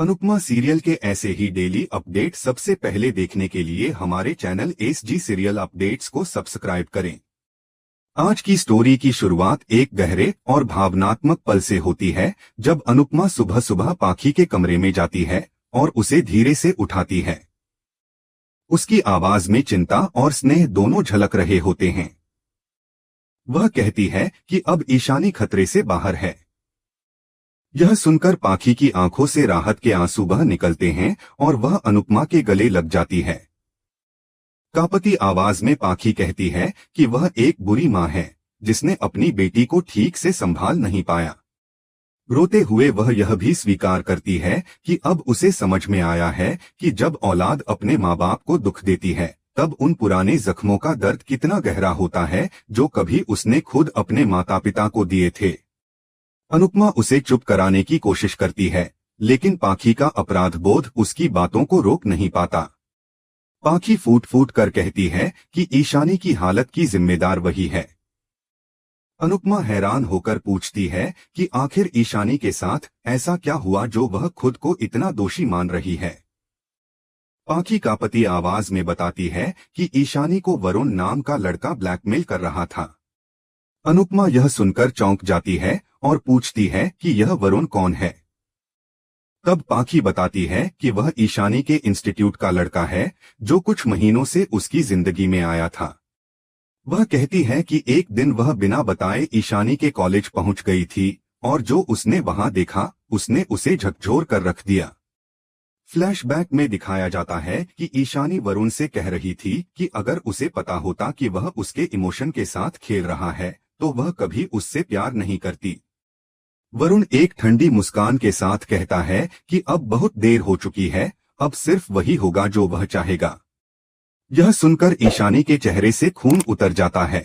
Anupama serial के ऐसे ही daily update सबसे पहले देखने के लिए हमारे चैनल एसजी सीरियल अपडेट्स को सब्सक्राइब करें। आज की स्टोरी की शुरुआत एक गहरे और भावनात्मक पल से होती है, जब अनुपमा सुबह सुबह पाखी के कमरे में जाती है और उसे धीरे से उठाती है। उसकी आवाज में चिंता और स्नेह दोनों झलक रहे होते हैं। वह कहती है कि अब ईशानी खतरे से बाहर है। यह सुनकर पाखी की आंखों से राहत के आंसू बह निकलते हैं और वह अनुपमा के गले लग जाती है। कांपती आवाज में पाखी कहती है कि वह एक बुरी मां है, जिसने अपनी बेटी को ठीक से संभाल नहीं पाया। रोते हुए वह यह भी स्वीकार करती है कि अब उसे समझ में आया है कि जब औलाद अपने माँ बाप को दुख देती है, तब उन पुराने जख्मों का दर्द कितना गहरा होता है, जो कभी उसने खुद अपने माता पिता को दिए थे। अनुपमा उसे चुप कराने की कोशिश करती है, लेकिन पाखी का अपराध बोध उसकी बातों को रोक नहीं पाता। पाखी फूट फूट कर कहती है कि ईशानी की हालत की जिम्मेदार वही है। अनुपमा हैरान होकर पूछती है कि आखिर ईशानी के साथ ऐसा क्या हुआ जो वह खुद को इतना दोषी मान रही है। पाखी कांपती आवाज में बताती है कि ईशानी को वरुण नाम का लड़का ब्लैकमेल कर रहा था। अनुपमा यह सुनकर चौंक जाती है और पूछती है कि यह वरुण कौन है। तब पाखी बताती है कि वह ईशानी के इंस्टीट्यूट का लड़का है, जो कुछ महीनों से उसकी जिंदगी में आया था। वह कहती है कि एक दिन वह बिना बताए ईशानी के कॉलेज पहुंच गई थी और जो उसने वहां देखा, उसने उसे झकझोर कर रख दिया। फ्लैशबैक में दिखाया जाता है कि ईशानी वरुण से कह रही थी कि अगर उसे पता होता कि वह उसके इमोशन के साथ खेल रहा है, तो वह कभी उससे प्यार नहीं करती। वरुण एक ठंडी मुस्कान के साथ कहता है कि अब बहुत देर हो चुकी है, अब सिर्फ वही होगा जो वह चाहेगा। यह सुनकर ईशानी के चेहरे से खून उतर जाता है।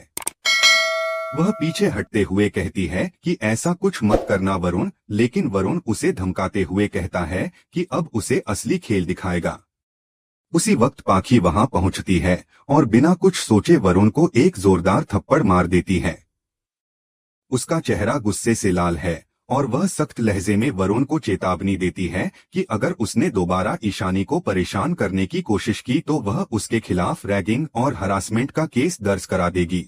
वह पीछे हटते हुए कहती है कि ऐसा कुछ मत करना वरुण, लेकिन वरुण उसे धमकाते हुए कहता है कि अब उसे असली खेल दिखाएगा। उसी वक्त पाखी वहां पहुंचती है और बिना कुछ सोचे वरुण को एक जोरदार थप्पड़ मार देती है। उसका चेहरा गुस्से से लाल है और वह सख्त लहजे में वरुण को चेतावनी देती है कि अगर उसने दोबारा ईशानी को परेशान करने की कोशिश की तो वह उसके खिलाफ रैगिंग और हरासमेंट का केस दर्ज करा देगी।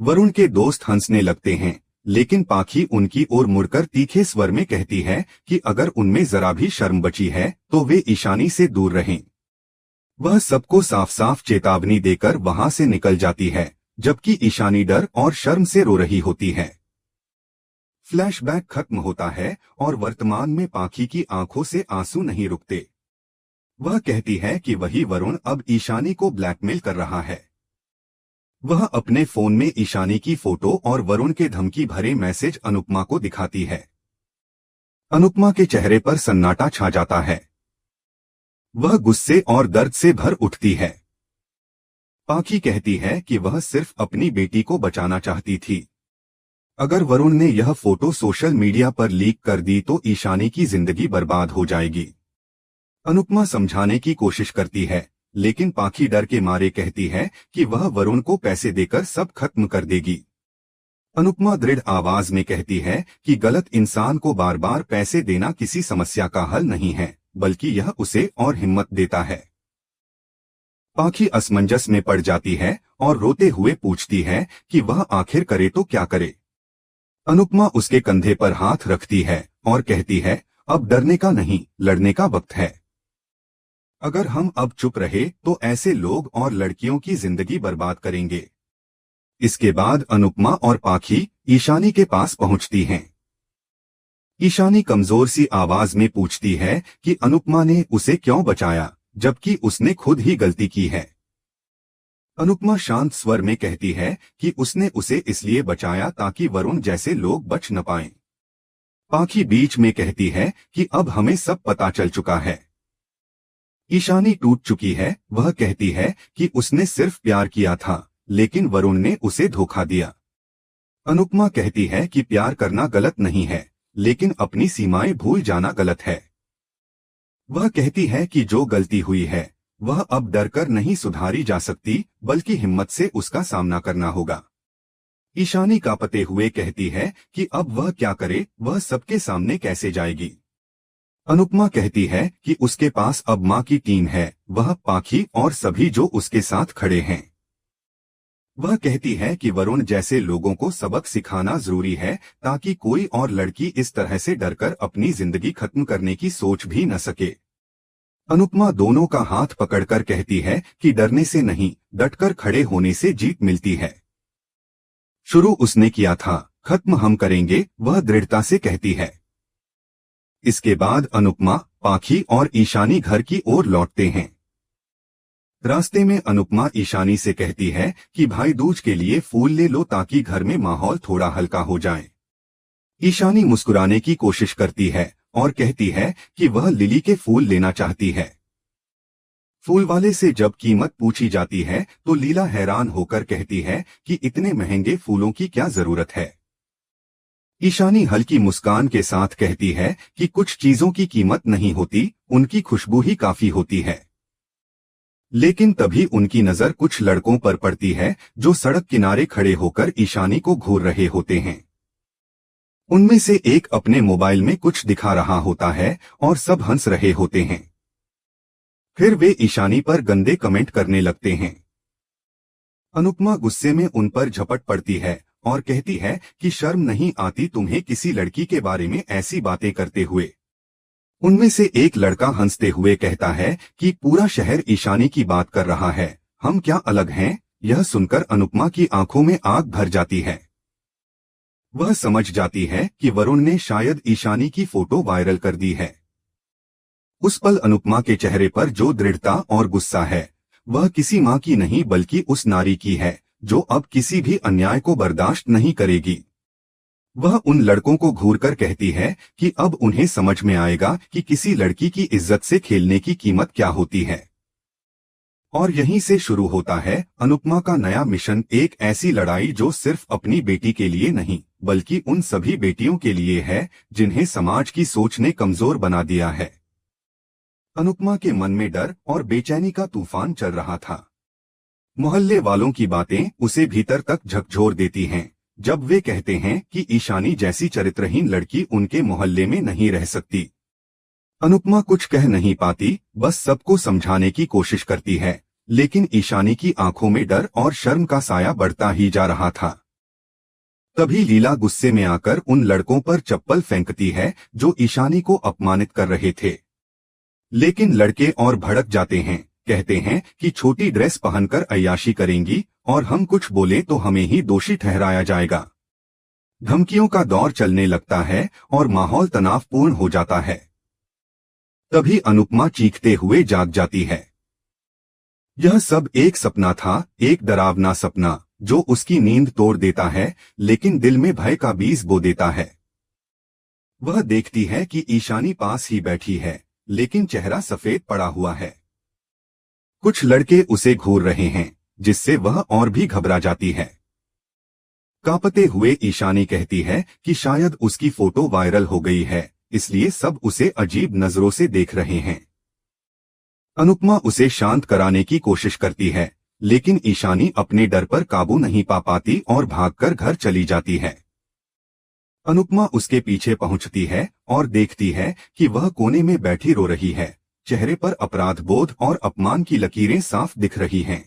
वरुण के दोस्त हंसने लगते हैं, लेकिन पाखी उनकी ओर मुड़कर तीखे स्वर में कहती है कि अगर उनमें जरा भी शर्म बची है तो वे ईशानी से दूर रहें। वह सबको साफ साफ चेतावनी देकर वहां से निकल जाती है, जबकि ईशानी डर और शर्म से रो रही होती है। फ्लैशबैक खत्म होता है और वर्तमान में पाखी की आंखों से आंसू नहीं रुकते। वह कहती है कि वही वरुण अब ईशानी को ब्लैकमेल कर रहा है। वह अपने फोन में ईशानी की फोटो और वरुण के धमकी भरे मैसेज अनुपमा को दिखाती है। अनुपमा के चेहरे पर सन्नाटा छा जाता है। वह गुस्से और दर्द से भर उठती है। पाखी कहती है कि वह सिर्फ अपनी बेटी को बचाना चाहती थी। अगर वरुण ने यह फोटो सोशल मीडिया पर लीक कर दी तो ईशानी की जिंदगी बर्बाद हो जाएगी। अनुपमा समझाने की कोशिश करती है, लेकिन पाखी डर के मारे कहती है कि वह वरुण को पैसे देकर सब खत्म कर देगी। अनुपमा दृढ़ आवाज में कहती है कि गलत इंसान को बार बार पैसे देना किसी समस्या का हल नहीं है, बल्कि यह उसे और हिम्मत देता है। पाखी असमंजस में पड़ जाती है और रोते हुए पूछती है कि वह आखिर करे तो क्या करे। अनुपमा उसके कंधे पर हाथ रखती है और कहती है, अब डरने का नहीं, लड़ने का वक्त है। अगर हम अब चुप रहे तो ऐसे लोग और लड़कियों की जिंदगी बर्बाद करेंगे। इसके बाद अनुपमा और पाखी ईशानी के पास पहुंचती हैं। ईशानी कमजोर सी आवाज में पूछती है कि अनुपमा ने उसे क्यों बचाया, जबकि उसने खुद ही गलती की है। अनुपमा शांत स्वर में कहती है कि उसने उसे इसलिए बचाया ताकि वरुण जैसे लोग बच न पाएं। पाखी बीच में कहती है कि अब हमें सब पता चल चुका है। ईशानी टूट चुकी है। वह कहती है कि उसने सिर्फ प्यार किया था, लेकिन वरुण ने उसे धोखा दिया। अनुपमा कहती है कि प्यार करना गलत नहीं है, लेकिन अपनी सीमाएं भूल जाना गलत है। वह कहती है कि जो गलती हुई है वह अब डरकर नहीं सुधारी जा सकती, बल्कि हिम्मत से उसका सामना करना होगा। ईशानी कांपते हुए कहती है कि अब वह क्या करे, वह सबके सामने कैसे जाएगी। अनुपमा कहती है कि उसके पास अब माँ की टीम है, वह पाखी और सभी जो उसके साथ खड़े हैं। वह कहती है कि वरुण जैसे लोगों को सबक सिखाना जरूरी है ताकि कोई और लड़की इस तरह से डरकर अपनी जिंदगी खत्म करने की सोच भी न सके। अनुपमा दोनों का हाथ पकड़कर कहती है कि डरने से नहीं, डटकर खड़े होने से जीत मिलती है। शुरू उसने किया था, खत्म हम करेंगे, वह दृढ़ता से कहती है। इसके बाद अनुपमा, पाखी और ईशानी घर की ओर लौटते हैं। रास्ते में अनुपमा ईशानी से कहती है कि भाई दूज के लिए फूल ले लो ताकि घर में माहौल थोड़ा हल्का हो जाए। ईशानी मुस्कुराने की कोशिश करती है और कहती है कि वह लिली के फूल लेना चाहती है। फूल वाले से जब कीमत पूछी जाती है तो लीला हैरान होकर कहती है कि इतने महंगे फूलों की क्या जरूरत है। ईशानी हल्की मुस्कान के साथ कहती है कि कुछ चीजों की कीमत नहीं होती, उनकी खुशबू ही काफी होती है। लेकिन तभी उनकी नजर कुछ लड़कों पर पड़ती है जो सड़क किनारे खड़े होकर ईशानी को घूर रहे होते हैं। उनमें से एक अपने मोबाइल में कुछ दिखा रहा होता है और सब हंस रहे होते हैं। फिर वे ईशानी पर गंदे कमेंट करने लगते हैं। अनुपमा गुस्से में उन पर झपट पड़ती है और कहती है कि शर्म नहीं आती तुम्हें किसी लड़की के बारे में ऐसी बातें करते हुए। उनमें से एक लड़का हंसते हुए कहता है कि पूरा शहर ईशानी की बात कर रहा है, हम क्या अलग हैं? यह सुनकर अनुपमा की आंखों में आग भर जाती है। वह समझ जाती है कि वरुण ने शायद ईशानी की फोटो वायरल कर दी है। उस पल अनुपमा के चेहरे पर जो दृढ़ता और गुस्सा है वह किसी मां की नहीं बल्कि उस नारी की है जो अब किसी भी अन्याय को बर्दाश्त नहीं करेगी। वह उन लड़कों को घूरकर कहती है कि अब उन्हें समझ में आएगा कि किसी लड़की की इज्जत से खेलने की कीमत क्या होती है। और यहीं से शुरू होता है अनुपमा का नया मिशन, एक ऐसी लड़ाई जो सिर्फ अपनी बेटी के लिए नहीं बल्कि उन सभी बेटियों के लिए है जिन्हें समाज की सोच ने कमजोर बना दिया है। अनुपमा के मन में डर और बेचैनी का तूफान चल रहा था। मोहल्ले वालों की बातें उसे भीतर तक झकझोर देती हैं जब वे कहते हैं कि ईशानी जैसी चरित्रहीन लड़की उनके मोहल्ले में नहीं रह सकती। अनुपमा कुछ कह नहीं पाती, बस सबको समझाने की कोशिश करती है, लेकिन ईशानी की आंखों में डर और शर्म का साया बढ़ता ही जा रहा था। तभी लीला गुस्से में आकर उन लड़कों पर चप्पल फेंकती है जो ईशानी को अपमानित कर रहे थे। लेकिन लड़के और भड़क जाते हैं, कहते हैं कि छोटी ड्रेस पहनकर अय्याशी करेंगी और हम कुछ बोले तो हमें ही दोषी ठहराया जाएगा। धमकियों का दौर चलने लगता है और माहौल तनावपूर्ण हो जाता है। तभी अनुपमा चीखते हुए जाग जाती है। यह सब एक सपना था, एक डरावना सपना जो उसकी नींद तोड़ देता है लेकिन दिल में भय का बीज बो देता है। वह देखती है कि ईशानी पास ही बैठी है लेकिन चेहरा सफेद पड़ा हुआ है। कुछ लड़के उसे घूर रहे हैं जिससे वह और भी घबरा जाती है। कांपते हुए ईशानी कहती है कि शायद उसकी फोटो वायरल हो गई है इसलिए सब उसे अजीब नजरों से देख रहे हैं। अनुपमा उसे शांत कराने की कोशिश करती है लेकिन ईशानी अपने डर पर काबू नहीं पा पाती और भागकर घर चली जाती है। अनुपमा उसके पीछे पहुंचती है और देखती है कि वह कोने में बैठी रो रही है। चेहरे पर अपराध बोध और अपमान की लकीरें साफ दिख रही हैं।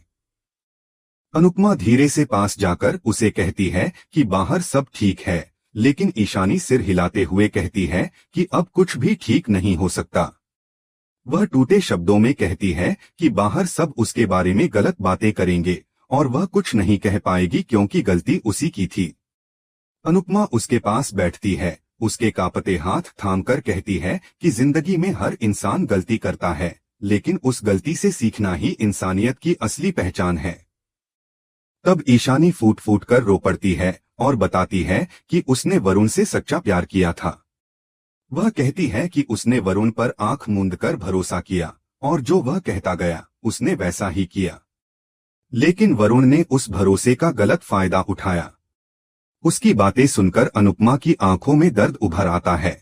अनुपमा धीरे से पास जाकर उसे कहती है कि बाहर सब ठीक है, लेकिन ईशानी सिर हिलाते हुए कहती है कि अब कुछ भी ठीक नहीं हो सकता। वह टूटे शब्दों में कहती है कि बाहर सब उसके बारे में गलत बातें करेंगे और वह कुछ नहीं कह पाएगी क्योंकि गलती उसी की थी। अनुपमा उसके पास बैठती है, उसके कांपते हाथ थामकर कहती है कि जिंदगी में हर इंसान गलती करता है लेकिन उस गलती से सीखना ही इंसानियत की असली पहचान है। तब ईशानी फूट फूट कर रो पड़ती है और बताती है कि उसने वरुण से सच्चा प्यार किया था। वह कहती है कि उसने वरुण पर आंख मूंदकर भरोसा किया और जो वह कहता गया उसने वैसा ही किया। लेकिन वरुण ने उस भरोसे का गलत फायदा उठाया। उसकी बातें सुनकर अनुपमा की आंखों में दर्द उभर आता है।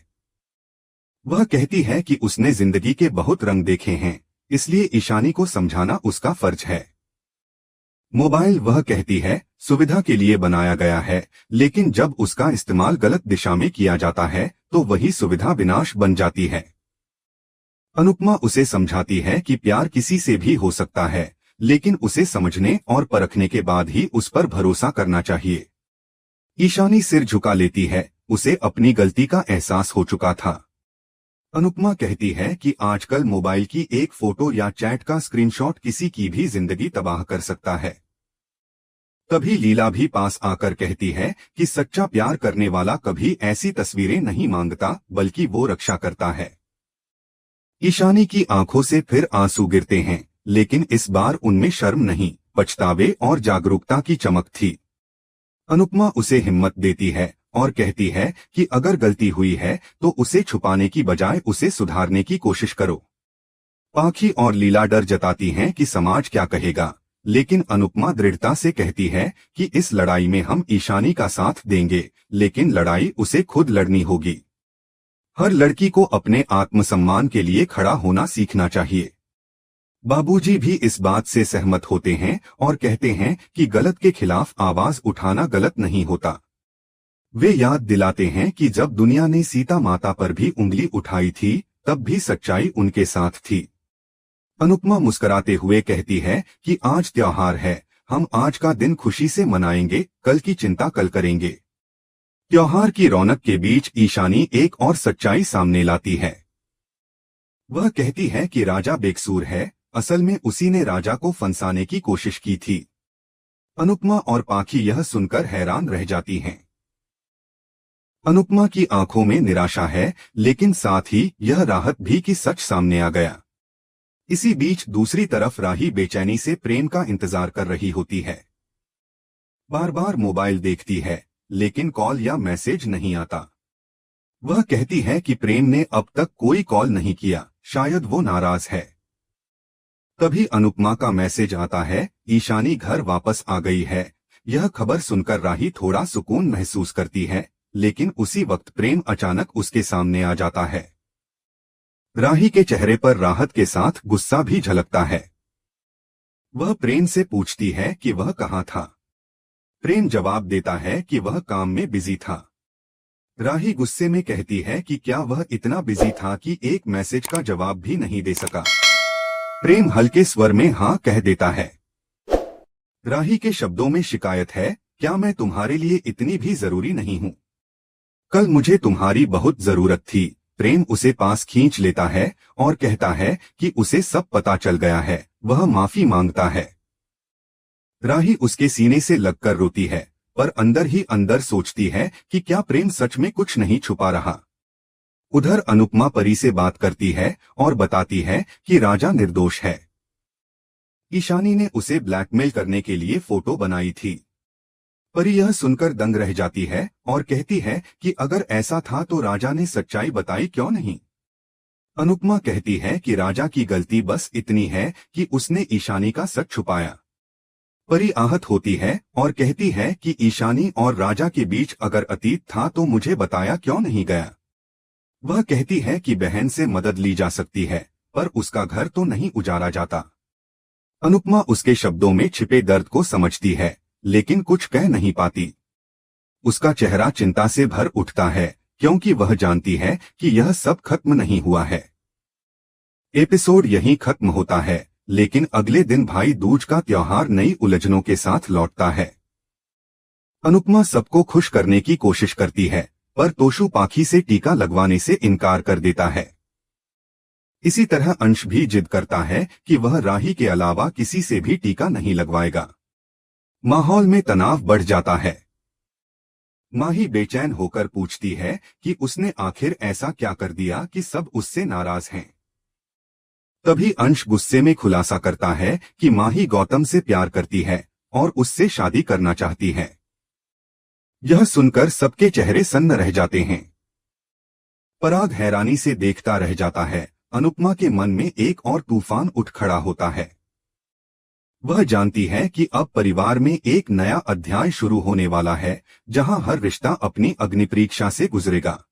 वह कहती है कि उसने जिंदगी के बहुत रंग देखे हैं, इसलिए ईशानी को समझाना उसका फर्ज है। मोबाइल, वह कहती है, सुविधा के लिए बनाया गया है, लेकिन जब उसका इस्तेमाल गलत दिशा में किया जाता है तो वही सुविधा विनाश बन जाती है। अनुपमा उसे समझाती है कि प्यार किसी से भी हो सकता है, लेकिन उसे समझने और परखने के बाद ही उस पर भरोसा करना चाहिए। ईशानी सिर झुका लेती है, उसे अपनी गलती का एहसास हो चुका था। अनुपमा कहती है कि आजकल मोबाइल की एक फोटो या चैट का स्क्रीनशॉट किसी की भी जिंदगी तबाह कर सकता है। तभी लीला भी पास आकर कहती है कि सच्चा प्यार करने वाला कभी ऐसी तस्वीरें नहीं मांगता, बल्कि वो रक्षा करता है। ईशानी की आंखों से फिर आंसू गिरते हैं, लेकिन इस बार उनमें शर्म नहीं, पछतावे और जागरूकता की चमक थी। अनुपमा उसे हिम्मत देती है और कहती है कि अगर गलती हुई है तो उसे छुपाने की बजाय उसे सुधारने की कोशिश करो। पाखी और लीला डर जताती हैं कि समाज क्या कहेगा, लेकिन अनुपमा दृढ़ता से कहती है कि इस लड़ाई में हम ईशानी का साथ देंगे, लेकिन लड़ाई उसे खुद लड़नी होगी। हर लड़की को अपने आत्मसम्मान के लिए खड़ा होना सीखना चाहिए। बाबूजी भी इस बात से सहमत होते हैं और कहते हैं कि गलत के खिलाफ आवाज उठाना गलत नहीं होता। वे याद दिलाते हैं कि जब दुनिया ने सीता माता पर भी उंगली उठाई थी, तब भी सच्चाई उनके साथ थी। अनुपमा मुस्कुराते हुए कहती है कि आज त्योहार है, हम आज का दिन खुशी से मनाएंगे, कल की चिंता कल करेंगे। त्योहार की रौनक के बीच ईशानी एक और सच्चाई सामने लाती है। वह कहती है कि राजा बेकसूर है, असल में उसी ने राजा को फंसाने की कोशिश की थी। अनुपमा और पाखी यह सुनकर हैरान रह जाती हैं। अनुपमा की आंखों में निराशा है, लेकिन साथ ही यह राहत भी कि सच सामने आ गया। इसी बीच दूसरी तरफ राही बेचैनी से प्रेम का इंतजार कर रही होती है। बार बार मोबाइल देखती है, लेकिन कॉल या मैसेज नहीं आता। वह कहती है कि प्रेम ने अब तक कोई कॉल नहीं किया, शायद वो नाराज है। तभी अनुपमा का मैसेज आता है, ईशानी घर वापस आ गई है। यह खबर सुनकर राही थोड़ा सुकून महसूस करती है, लेकिन उसी वक्त प्रेम अचानक उसके सामने आ जाता है। राही के चेहरे पर राहत के साथ गुस्सा भी झलकता है। वह प्रेम से पूछती है कि वह कहाँ था। प्रेम जवाब देता है कि वह काम में बिजी था। राही गुस्से में कहती है कि क्या वह इतना बिजी था कि एक मैसेज का जवाब भी नहीं दे सका। प्रेम हल्के स्वर में हाँ कह देता है। राही के शब्दों में शिकायत है, क्या मैं तुम्हारे लिए इतनी भी जरूरी नहीं हूँ? कल मुझे तुम्हारी बहुत जरूरत थी। प्रेम उसे पास खींच लेता है और कहता है कि उसे सब पता चल गया है। वह माफी मांगता है। राही उसके सीने से लगकर रोती है, पर अंदर ही अंदर सोचती है कि क्या प्रेम सच में कुछ नहीं छुपा रहा। उधर अनुपमा परी से बात करती है और बताती है कि राजा निर्दोष है। ईशानी ने उसे ब्लैकमेल करने के लिए फोटो बनाई थी। परी यह सुनकर दंग रह जाती है और कहती है कि अगर ऐसा था तो राजा ने सच्चाई बताई क्यों नहीं। अनुपमा कहती है कि राजा की गलती बस इतनी है कि उसने ईशानी का सच छुपाया। परी आहत होती है और कहती है कि ईशानी और राजा के बीच अगर अतीत था तो मुझे बताया क्यों नहीं गया। वह कहती है कि बहन से मदद ली जा सकती है, पर उसका घर तो नहीं उजाड़ा जाता। अनुपमा उसके शब्दों में छिपे दर्द को समझती है, लेकिन कुछ कह नहीं पाती। उसका चेहरा चिंता से भर उठता है, क्योंकि वह जानती है कि यह सब खत्म नहीं हुआ है। एपिसोड यहीं खत्म होता है, लेकिन अगले दिन भाई दूज का त्योहार नई उलझनों के साथ लौटता है। अनुपमा सबको खुश करने की कोशिश करती है, पर तोशु पाखी से टीका लगवाने से इनकार कर देता है। इसी तरह अंश भी जिद करता है कि वह राही के अलावा किसी से भी टीका नहीं लगवाएगा। माहौल में तनाव बढ़ जाता है। माही बेचैन होकर पूछती है कि उसने आखिर ऐसा क्या कर दिया कि सब उससे नाराज हैं। तभी अंश गुस्से में खुलासा करता है कि माही गौतम से प्यार करती है और उससे शादी करना चाहती है। यह सुनकर सबके चेहरे सन्न रह जाते हैं। पराग हैरानी से देखता रह जाता है। अनुपमा के मन में एक और तूफान उठ खड़ा होता है। वह जानती है कि अब परिवार में एक नया अध्याय शुरू होने वाला है, जहां हर रिश्ता अपनी अग्निपरीक्षा से गुजरेगा।